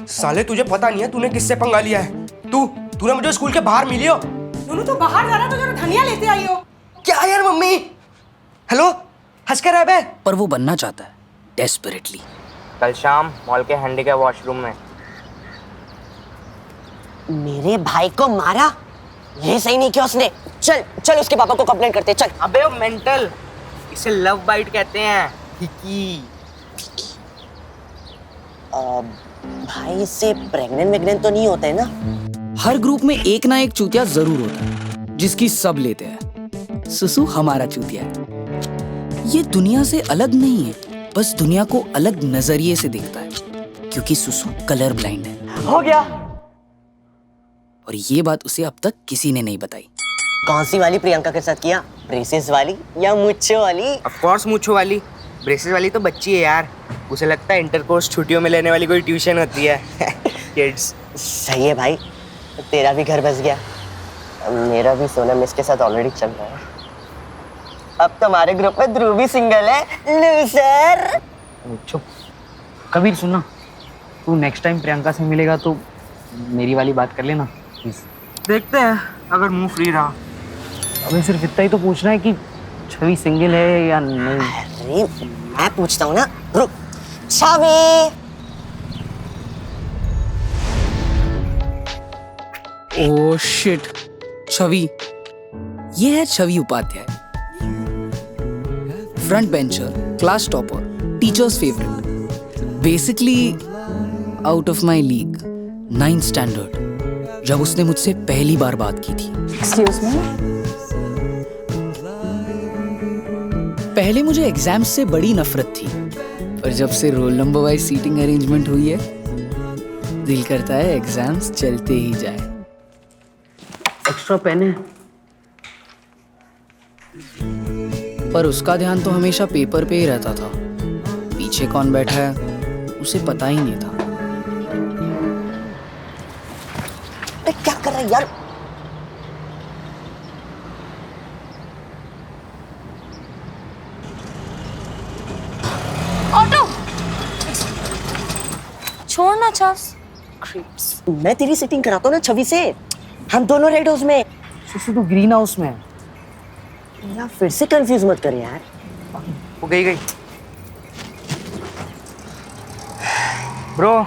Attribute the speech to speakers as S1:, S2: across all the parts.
S1: साले तुझे पता नहीं है तूने किससे पंगा लिया है। तूने मुझे स्कूल के बाहर मिली हो।
S2: तो बाहर जा रहा तो जरा धनिया लेते आई हो।
S1: क्या यार मम्मी, हेलो, हंस कर रहा है बे?
S3: पर वो बनना चाहता है डेस्परेटली।
S4: कल शाम मॉल के हैंडीकैप वॉशरूम में
S5: मेरे भाई को मारा, ये सही नहीं किया उसने। चल चल उसके पापा को कंप्लेंट करते चल।
S4: अबे वो मेंटल, इसे लव बाइट कहते हैं। हिकी
S5: भाई इससे प्रेग्नेंट तो नहीं होते ना?
S3: हर ग्रुप में एक ना एक चूतिया जरूर होता है जिसकी सब लेते हैं। सुसु हमारा चूतिया है। ये दुनिया से अलग नहीं है, बस दुनिया को अलग नजरिए से देखता है, क्योंकि सुसु कलर ब्लाइंड है।
S5: हो गया।
S3: और ये बात उसे अब तक किसी ने नहीं बताई।
S5: कौन सी वाली प्रियंका के साथ किया? ब्रेसेस वाली या मुच्छो वाली?
S4: ऑफ कोर्स मूंछों वाली। ब्रेसेस वाली तो बच्ची है यार, उसे लगता है इंटरकोर्स छुट्टियों में लेने वाली कोई ट्यूशन होती है। किड्स।
S5: सही है भाई, तेरा भी घर बस गया। मेरा भी सोनम इसके साथ ऑलरेडी चल रहा है। अब तुम्हारे ग्रुप में ध्रुव भी सिंगल है। लूजर।
S6: चुप। कबीर सुनना, तू नेक्स्ट टाइम प्रियंका से मिलेगा तो मेरी वाली बात कर लेना प्लीज।
S4: देखते हैं अगर मुंह फ्री रहा।
S6: अबे सिर्फ इतना ही तो पूछना है कि छवि सिंगल है या नहीं।
S5: अरे मैं पूछता हूँ ना, रुक। छवि।
S3: Oh shit, Chhavi. ये है Chhavi Upadhyay, front bencher, class topper, teachers favourite, basically out of my league. 9th standard, जब उसने मुझसे पहली बार बात की थी।
S2: Excuse me.
S3: पहले मुझे एग्जाम्स से बड़ी नफरत थी, पर जब से roll number wise seating arrangement हुई है, दिल करता है एग्जाम्स चलते ही जाए।
S6: एक्स्ट्रा पेन है।
S3: पर उसका ध्यान तो हमेशा पेपर पे ही रहता था। पीछे कौन बैठा है उसे पता ही नहीं था।
S5: क्या कर रहा है यार?
S7: ऑटो छोड़ना चास।
S5: मैं तेरी सीटिंग कराता हूँ ना छवि से। हम दोनों रेड हाउस में।
S6: सुसु तो ग्रीन हाउस में है।
S5: यार फिर से कंफ्यूज मत कर यार।
S4: वो गई। ब्रो,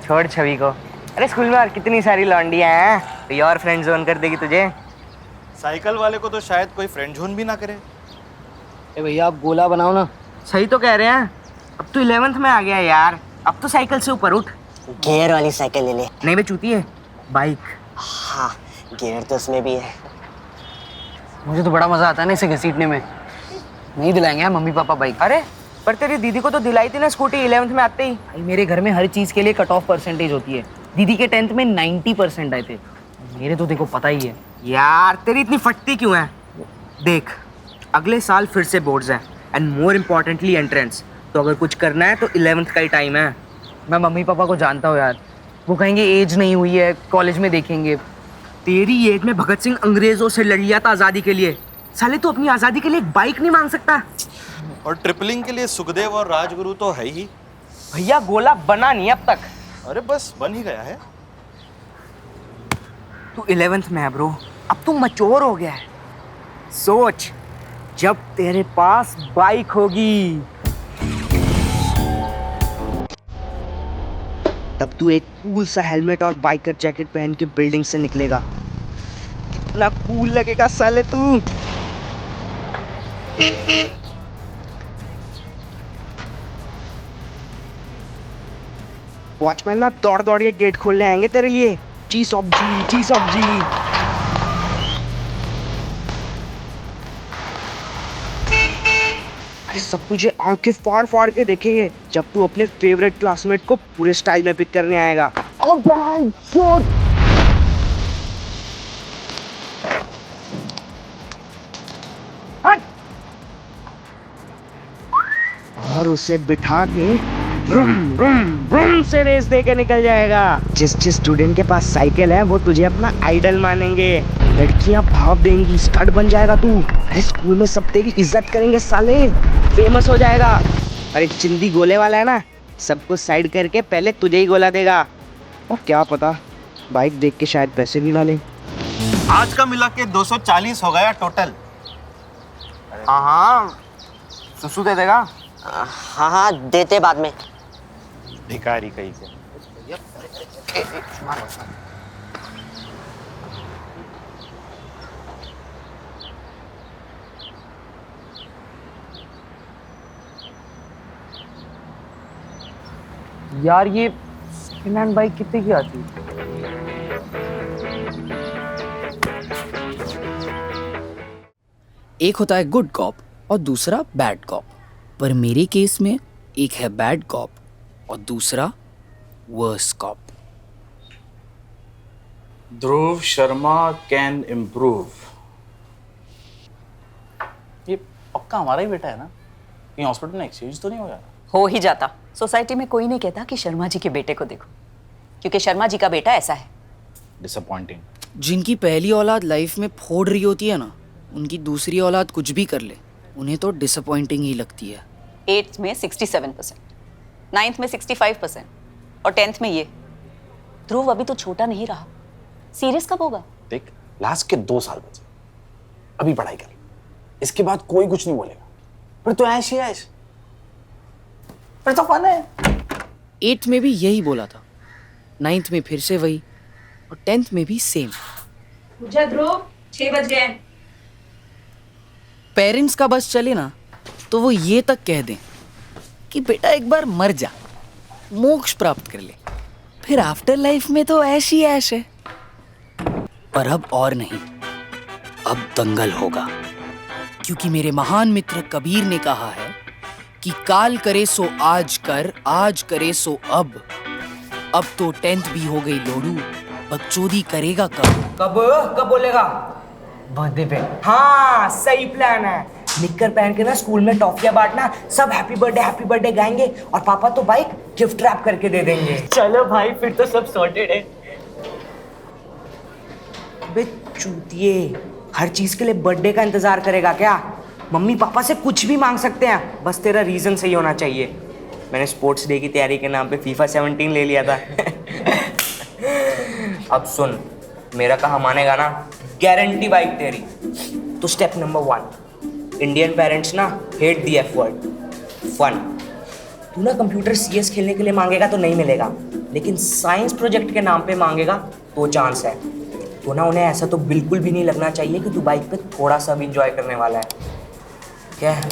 S4: छोड़ छवि को। अरे स्कूल में और कितनी सारी लौंडियां हैं, कोई और फ्रेंड जोन कर देगी तुझे।
S8: साइकिल वाले को तो शायद कोई फ्रेंड जोन भी ना करे।
S6: ए भैया आप गोला बनाओ ना।
S4: सही तो कह रहे हैं, अब तो 11th में आ गया यार, अब तो साइकिल से ऊपर उठ।
S5: गियर वाली साइकिल ले ले।
S4: नहीं बे चूती है, बाइक।
S5: हाँ गियर तो उसमें भी है।
S6: मुझे तो बड़ा मजा आता है ना इसे घसीटने में। नहीं दिलाएंगे यार मम्मी पापा बाइक।
S4: अरे पर तेरी दीदी को तो दिलाई थी ना स्कूटी 11th में आते ही।
S6: भाई मेरे घर में हर चीज के लिए कट ऑफ परसेंटेज होती है। दीदी के 10th में 90% आए थे, मेरे तो देखो पता ही है।
S4: यार तेरी इतनी फटती क्यों है? देख, अगले साल फिर से बोर्ड्स हैं एंड मोर इम्पोर्टेंटली एंट्रेंस, तो अगर कुछ करना है तो 11th का ही टाइम है।
S6: मैं मम्मी पापा को जानता हूँ यार, वो कहेंगे एज नहीं हुई है, कॉलेज में देखेंगे।
S4: तेरी एज में भगत सिंह अंग्रेजों से लड़ लिया था आज़ादी के लिए, साले तो अपनी आज़ादी के लिए एक बाइक नहीं मांग सकता।
S8: और ट्रिपलिंग के लिए सुखदेव और राजगुरु तो है ही।
S4: भैया गोला बना नहीं अब तक।
S8: अरे बस बन ही गया है।
S4: तू 11th में है ब्रो, अब तू मैच्योर हो गया है। सोच, जब तेरे पास बाइक होगी तब तू एक कूल सा हेलमेट और बाइकर जैकेट पहन के बिल्डिंग से निकलेगा। कितना कूल लगेगा साले तू। वॉचमैन ना दौड़ दौड़ के गेट खोलने आएंगे तेरे लिए। जी सब्जी, जी सब्जी। अरे सब तुझे आंखें फाड़ फाड़ के देखेंगे जब तू अपने फेवरेट क्लासमेट को पूरे स्टाइल में पिक करने आएगा। और उसे बिठा के ब्रूम ब्रूम ब्रूम से रेस दे के निकल जाएगा। जिस स्टूडेंट के पास साइकिल है वो तुझे अपना आइडल मानेंगे, लड़कियां भाव देंगी, स्टड बन जाएगा तू। अरे स्कूल में सब तेरी इज्जत करेंगे साले, फेमस हो जाएगा। अरे चिंदी गोले वाला है ना, सब कुछ साइड करके पहले तुझे ही गोला देगा। और क्या पता बाइक देख के शायद पैसे भी ना ले।
S8: आज का मिला के 240 हो गया टोटल।
S6: हाँ सुसु दे देगा।
S5: हाँ हाँ देते बाद में।
S8: भिखारी कहीं के।
S6: यार ये सेकंड हैंड बाइक कितने की आती है?
S3: एक होता है गुड कॉप और दूसरा बैड कॉप, पर मेरे केस में एक है बैड कॉप और दूसरा worse cop.
S7: Dhruv Sharma can improve. ये पक्का हमारा ही बेटा है ना? कहीं हॉस्पिटल में एक्सचेंज तो नहीं हो गया?
S9: हो ही जाता। सोसाइटी में कोई नहीं कहता कि शर्मा जी के बेटे को देखो, क्योंकि शर्मा जी का बेटा ऐसा है।
S7: डिसअपॉइंटिंग।
S3: जिनकी पहली औलाद लाइफ में फोड़ रही होती है ना, उनकी दूसरी औलाद कुछ भी कर ले उन्हें तो डिसअपॉइंटिंग ही लगती है।
S9: 8th में 67%, 9th में 65% और 10th में ये। ध्रुव अभी तो छोटा नहीं रहा, सीरियस कब होगा?
S7: देख लास्ट के 2 साल बचे, अभी पढ़ाई कर, इसके बाद कोई कुछ नहीं बोलेगा। पर तो ऐश ही ऐश, पर तो फन है।
S3: 8th में भी यही बोला था, 9th में फिर से वही और 10th में भी सेम।
S2: मुझे ध्रुव 6 बज गए।
S3: पेरेंट्स का बस चले ना तो वो ये तक कह दें कि बेटा एक बार मर जा, मोक्ष प्राप्त कर ले, फिर आफ्टर लाइफ में तो ऐश ही ऐश है। पर अब और नहीं, अब दंगल होगा, क्योंकि मेरे महान मित्र कबीर ने कहा है कि काल करे सो आज कर, आज करे सो अब तो 10th भी हो गई लोडू, बकचोदी करेगा कब?
S1: कब बोलेगा?
S6: बर्थडे पे।
S1: हाँ सही प्लान है। निक्कर पहन के ना स्कूल में टॉफियां बांटना, सब हैप्पी बर्थडे गाएंगे और पापा तो बाइक गिफ्ट रैप करके दे देंगे।
S5: चलो भाई फिर तो सब सॉर्टेड है।
S1: अबे चूतिए, हर चीज के लिए बर्थडे का इंतजार करेगा क्या? मम्मी पापा से कुछ भी मांग सकते हैं, बस तेरा रीजन सही होना चाहिए। मैंने स्पोर्ट्स डे की तैयारी के नाम पे FIFA 17 ले लिया था। अब सुन, मेरा कहा मानेगा ना, गारंटी बाइक तेरी। तो स्टेप नंबर 1, इंडियन पेरेंट्स ना hate the F word, fun. तू ना कंप्यूटर CS खेलने के लिए मांगेगा तो नहीं मिलेगा, लेकिन साइंस प्रोजेक्ट के नाम पे मांगेगा तो चांस है। तो ना उन्हें ऐसा तो बिल्कुल भी नहीं लगना चाहिए कि तू बाइक पे थोड़ा सा भी इंजॉय करने वाला है। क्या है?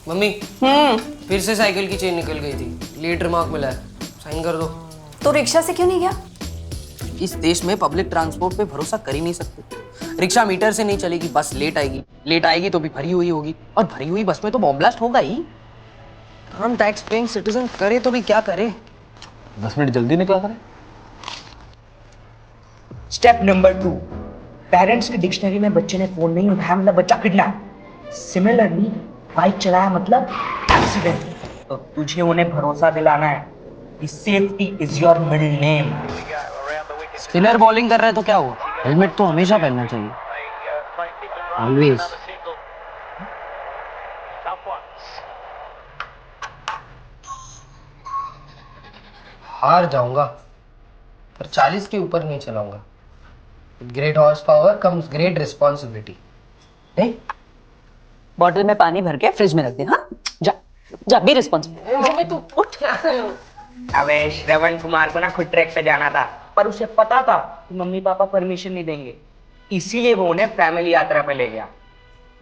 S10: मम्मी फिर से साइकिल की चेन निकल गई थी, लेट रिमार्क मिला है, साइन कर दो।
S9: तो रिक्शा से क्यों नहीं गया?
S10: इस देश में पब्लिक ट्रांसपोर्ट पे भरोसा कर ही नहीं सकते। रिक्शा मीटर से नहीं चलेगी, बस लेट आएगी तो भी भरी हुई होगी, और भरी हुई बस में तो बॉम्ब ब्लास्ट होगा ही। हम टैक्स पेइंग सिटीजन करे तो भी क्या करे?
S7: 10 मिनट जल्दी निकला करें।
S1: स्टेप नंबर 2, पेरेंट्स की डिक्शनरी में बच्चे ने फोन नहीं उठाया मतलब बच्चा किडनैप। सिमिलरली बाइक चलाया मतलब एक्सीडेंट। तो तुझे उन्हें भरोसा दिलाना है कि safety is your middle name.
S6: Spinner bowling कर रहा है तो क्या हुआ? हेलमेट तो हमेशा पहनना चाहिए, ऑलवेज।
S10: हार जाऊंगा पर 40 के ऊपर नहीं चलाऊंगा। Great horse power comes great responsibility. देख
S9: बॉटल में पानी भर के फ्रिज में रख दे। हाँ जा बी रिस्पॉन्सिबल।
S10: तू उठ।
S1: अबे श्रवण कुमार को ना खुद ट्रैक पे जाना था, पर उसे पता था कि मम्मी पापा परमिशन नहीं देंगे, इसीलिए वो उन्हें फैमिली यात्रा पे ले गया।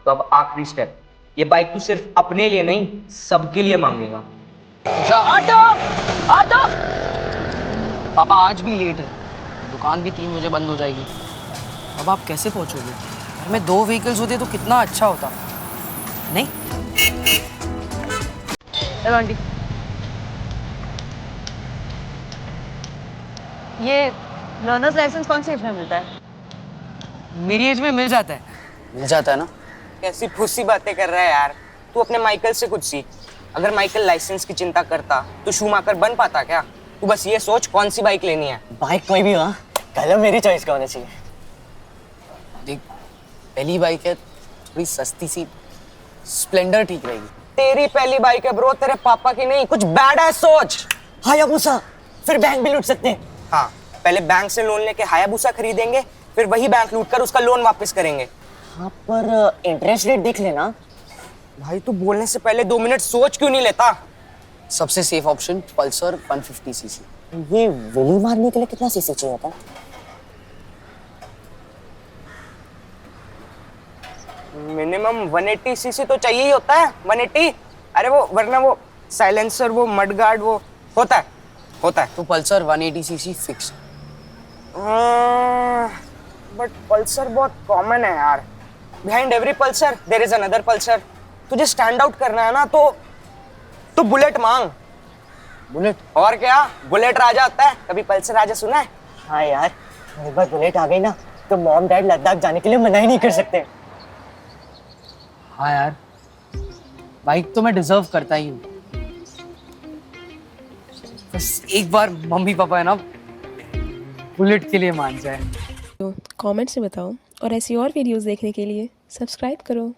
S1: तो अब आखिरी स्टेप, ये बाइक तू सिर्फ अपने लिए नहीं सबके लिए मांगेगा।
S10: ऑटो पापा आज भी लेट है, दुकान भी 3 बजे बंद हो जाएगी।
S3: अब आप कैसे पहुंचोगे? घर में 2 व्हीकल्स होते तो कितना अच्छा होता। नहीं
S10: चलो आंटी।
S9: ये लर्नर्स लाइसेंस कौन सी एज में मिलता है?
S3: मेरी एज में मिल जाता है।
S10: मिल जाता है ना?
S1: कैसी फुसी बातें कर रहा है यार तू, अपने माइकल से कुछ सीख। अगर माइकल लाइसेंस की चिंता करता तो शूमाकर बन पाता क्या? तू बस ये सोच कौन सी बाइक लेनी है।
S5: बाइक कोई भी हो, कलर मेरी चॉइस का होना चाहिए।
S10: देख पहली बाइक है, थोड़ी सस्ती सी स्प्लेंडर ठीक रहेगी।
S5: तेरी पहली बाइक है ब्रो, तेरे पापा की नहीं। कुछ बैड है सोच। हायाबुसा, फिर बैंक भी लूट सकते हैं।
S1: हाँ, पहले बैंक से लोन लेके हायाबुसा खरीदेंगे, फिर वही बैंक लूट कर उसका लोन वापस करेंगे।
S5: हाँ, पर इंटरेस्ट रेट देख लेना।
S1: भाई तू बोलने से पहले 2 मिनट सोच क्यों नहीं लेता?
S10: सबसे सेफ ऑप्शन पल्सर 150 सीसी।
S5: ये विली मारने के लिए कितना सीसी चाहिए होता है?
S1: मिनिमम 180 सीसी तो चाहिए ही होता है। 180, अरे वो वरना वो साइलेंसर, वो मड गार्ड, वो होता है।
S10: तो Pulsar 180 CC fix.
S1: But Pulsar बहुत कॉमन है यार। Behind every Pulsar there is another Pulsar. तुझे स्टैंड आउट करना है ना तो बुलेट मांग।
S10: बुलेट?
S1: और क्या, बुलेट राजा होता है। कभी पल्सर राजा सुना है?
S5: हाँ यार, एक बार बुलेट आ गई ना तो मॉम डैड लद्दाख जाने के लिए मना ही नहीं कर सकते।
S10: हाँ यार, बाइक तो मैं डिजर्व करता ही हूँ। बस एक बार मम्मी पापा है ना बुलेट के लिए मान जाए।
S11: कमेंट्स में बताओ और ऐसी और वीडियोस देखने के लिए सब्सक्राइब करो।